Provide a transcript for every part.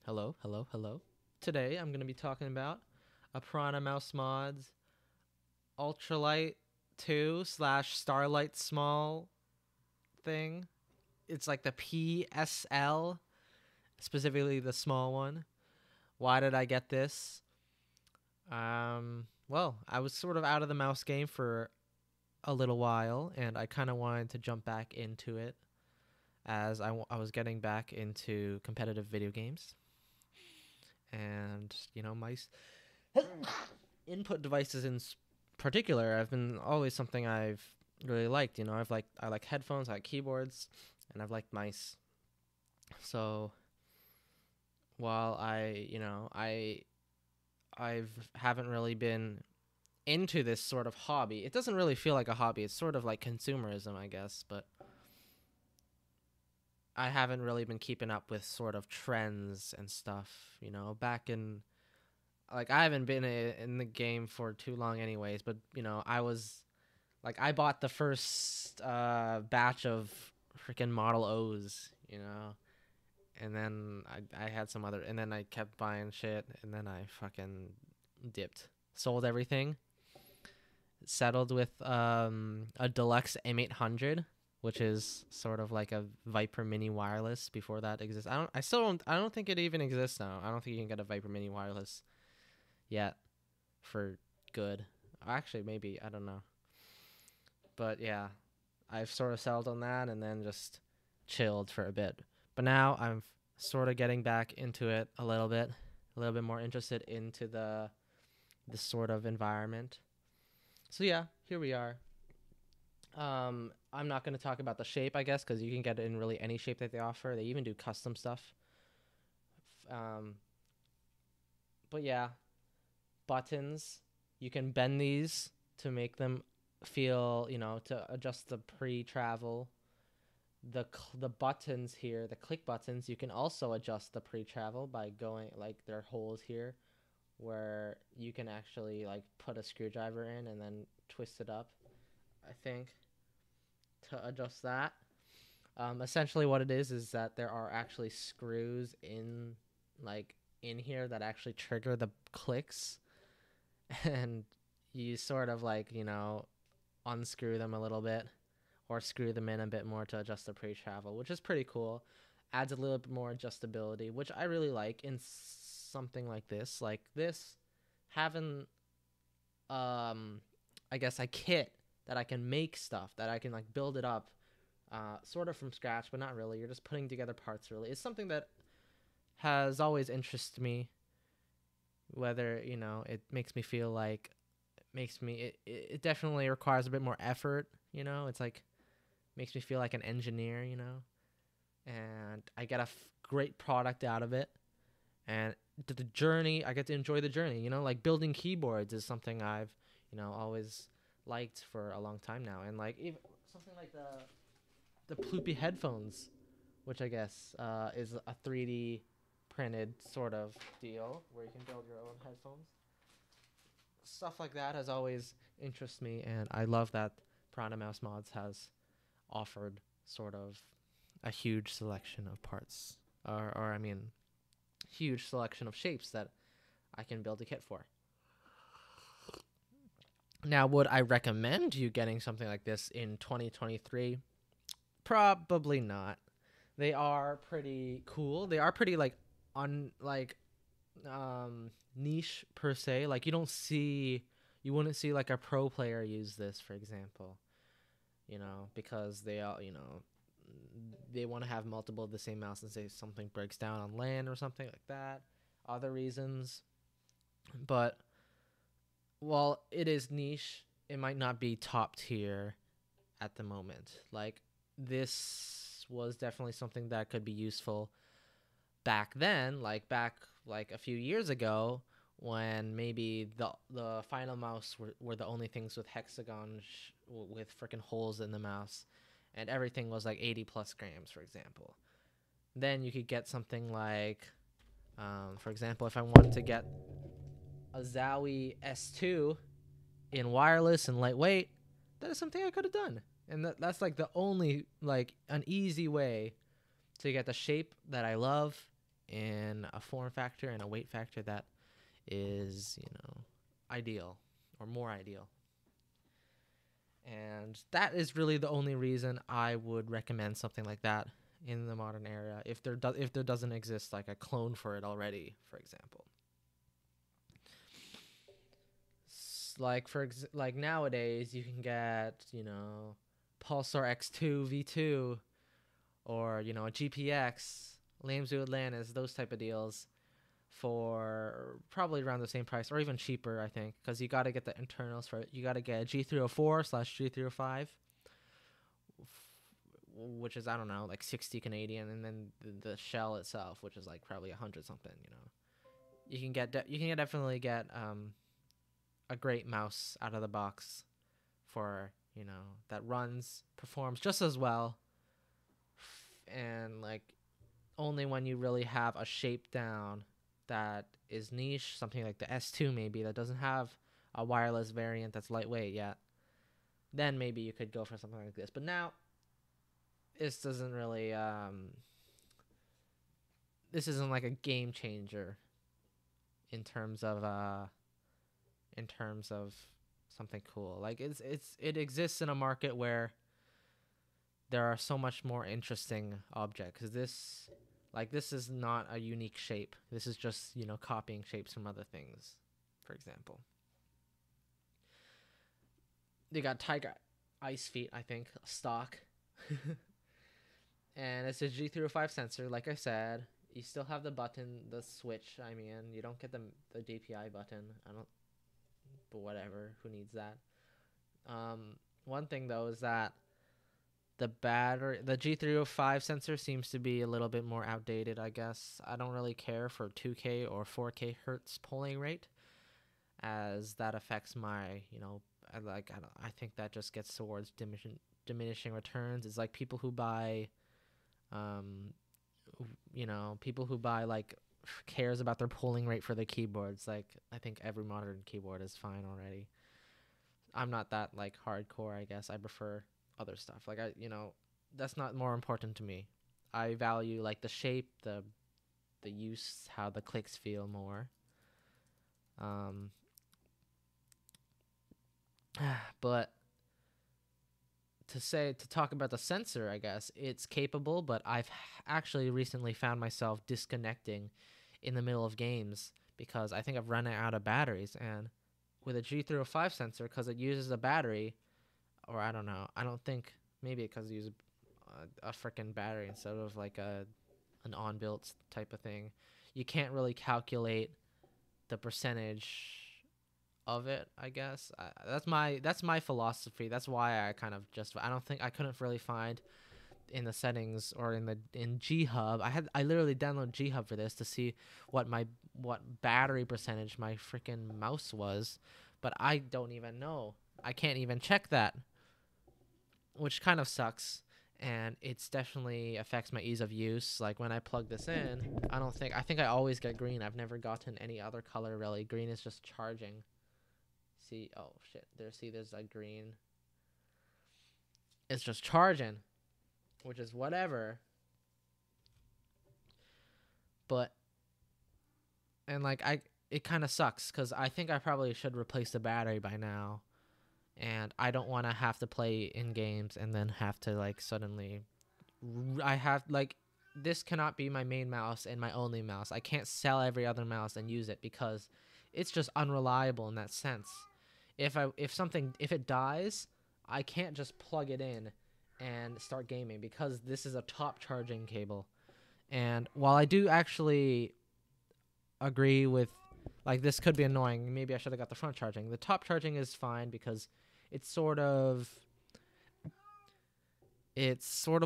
Hello, hello, hello. Today I'm going to be talking about a Piranha Mouse Mods Ultralight 2 slash Starlight Small thing. It's like the PSL, specifically the small one. Why did I get this? Well, I was sort of out of the mouse game for a little while, and I kind of wanted to jump back into it as I was getting back into competitive video games. And, my input devices in particular have been always something I've really liked. I like headphones, I like keyboards, and I've liked mice. So while I've haven't really been into this sort of hobby. It doesn't really feel like a hobby. It's sort of like consumerism, I guess, but I haven't really been keeping up with sort of trends and stuff, back in I haven't been in the game for too long anyways, but I bought the first batch of freaking Model O's, and then I had some other, and then I kept buying shit, and then I fucking dipped, sold everything, settled with a deluxe M800, which is sort of like a Viper Mini wireless. Before that exists, I don't think it even exists now. I don't think you can get a Viper Mini wireless yet for good. Actually, maybe, I don't know. But yeah, I've sort of settled on that and then just chilled for a bit. But now I'm sort of getting back into it a little bit more interested into this sort of environment. So yeah, here we are. I'm not going to talk about the shape, I guess, because you can get it in really any shape that they offer. They even do custom stuff. But yeah, buttons, you can bend these to make them feel, to adjust the pre-travel. The buttons here, the click buttons, you can also adjust the pre-travel by going, there are holes here where you can actually put a screwdriver in and then twist it up, I think, to adjust that. Essentially what it is that there are actually screws in here that actually trigger the clicks, and you sort of unscrew them a little bit or screw them in a bit more to adjust the pre-travel, which is pretty cool. Adds a little bit more adjustability, which I really like in something like this. Having I guess a kit that I can make stuff, that I can build it up sort of from scratch, but not really. You're just putting together parts, really. It's something that has always interested me, whether, it makes me feel like it definitely requires a bit more effort, it's makes me feel like an engineer, and I get a great product out of it. And the journey, I get to enjoy the journey, building keyboards is something I've, always liked for a long time now. And even something like the Ploopy headphones, which I guess is a 3D printed sort of deal where you can build your own headphones. Stuff like that has always interested me, and I love that Piranha Mouse Mods has offered sort of a huge selection of parts, or I mean, huge selection of shapes that I can build a kit for. Now, would I recommend you getting something like this in 2023? Probably not. They are pretty cool. They are pretty niche per se. You wouldn't see a pro player use this, for example, because they all, they want to have multiple of the same mouse and say something breaks down on land or something like that, other reasons. But while it is niche, it might not be top tier at the moment. This was definitely something that could be useful back then, back a few years ago, when maybe the final mouse were the only things with hexagons with freaking holes in the mouse, and everything was 80 plus grams, for example. Then you could get something for example, if I wanted to get a Zowie S2 in wireless and lightweight, that is something I could have done. And that's the only an easy way to get the shape that I love in a form factor and a weight factor that is, ideal or more ideal. And that is really the only reason I would recommend something like that in the modern era, if there doesn't exist like a clone for it already, for example. Like nowadays you can get, Pulsar X2 V2 or, a GPX, Lamzu Atlantis, those type of deals for probably around the same price or even cheaper, I think, because you got to get the internals for it. You got to get a G304/G305, which is, I don't know, like 60 Canadian, and then the shell itself, which is like probably 100 something. You can definitely get a great mouse out of the box for, that performs just as well, and like only when you really have a shape down that is niche, something like the S2 maybe that doesn't have a wireless variant that's lightweight yet, then maybe you could go for something like this. But now this doesn't really this isn't like a game changer in terms of something cool. Like it exists in a market where there are so much more interesting objects. This is not a unique shape. This is just, copying shapes from other things, for example. They got Tiger Ice Feet, I think, stock. And it's a G305 sensor, like I said. You still have the switch. I mean, you don't get the DPI button. But whatever. Who needs that? One thing, though, is that the G305 sensor seems to be a little bit more outdated, I guess. I don't really care for 2K or 4K hertz polling rate, as that affects my, I think that just gets towards diminishing returns. It's like people who buy, like cares about their polling rate for their keyboards. Like, I think every modern keyboard is fine already. I'm not that like hardcore, I guess. I prefer other stuff. Like that's not more important to me. I value like the shape, the use, how the clicks feel more. But to talk about the sensor, I guess it's capable, but I've actually recently found myself disconnecting in the middle of games because I think I've run out of batteries. And with a G305 sensor, because it uses a battery, or I don't know, I don't think, maybe because it uses a freaking battery instead of like an on-built type of thing, you can't really calculate the percentage of it, I guess. That's my philosophy. That's why I kind of I couldn't really find in the settings or in G-Hub. I literally downloaded G-Hub for this to see what battery percentage my freaking mouse was, but I don't even know. I can't even check that, which kind of sucks. And it's definitely affects my ease of use. Like when I plug this in, I think I always get green. I've never gotten any other color really. Green is just charging. See, oh shit, there's a green. It's just charging, which is whatever. But, and like it kind of sucks because I think I probably should replace the battery by now. And I don't want to have to play in games and then have to like suddenly, this cannot be my main mouse and my only mouse. I can't sell every other mouse and use it because it's just unreliable in that sense. If it dies, I can't just plug it in and start gaming because this is a top charging cable. And while I do actually agree with, like, this could be annoying, maybe I should have got the front charging. The top charging is fine because it's sort of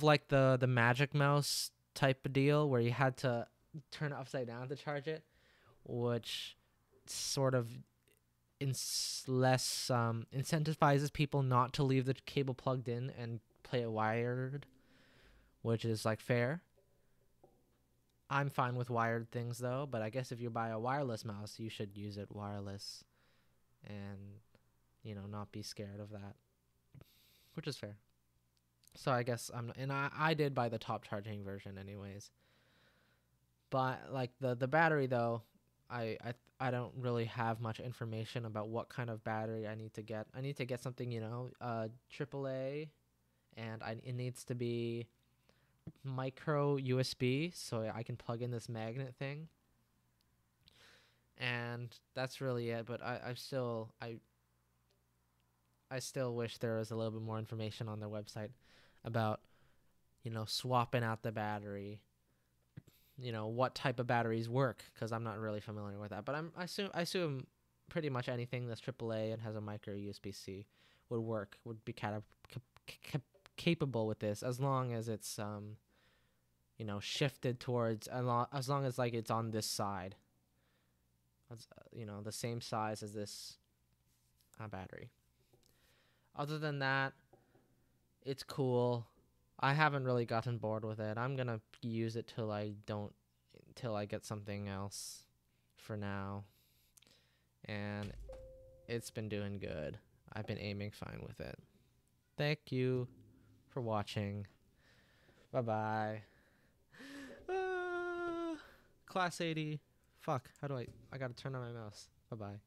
like the Magic Mouse type of deal where you had to turn it upside down to charge it, which sort of incentivizes people not to leave the cable plugged in and play it wired, which is like fair. I'm fine with wired things though, but I guess if you buy a wireless mouse, you should use it wireless and not be scared of that, which is fair. So I guess I did buy the top charging version anyways. But like the battery though, I don't really have much information about what kind of battery I need to get. I need to get something, AAA, and it needs to be micro USB so I can plug in this magnet thing. And that's really it. But I still wish there was a little bit more information on their website about swapping out the battery. What type of batteries work, because I'm not really familiar with that. But I assume pretty much anything that's AAA and has a micro USB-C would be kind of capable with this, as long as it's shifted towards, as long as like it's on this side, the same size as this battery. Other than that, it's cool. I haven't really gotten bored with it. I'm gonna use it till I get something else for now. And it's been doing good. I've been aiming fine with it. Thank you for watching. Bye-bye. Class 80. Fuck, how do I gotta turn on my mouse. Bye-bye.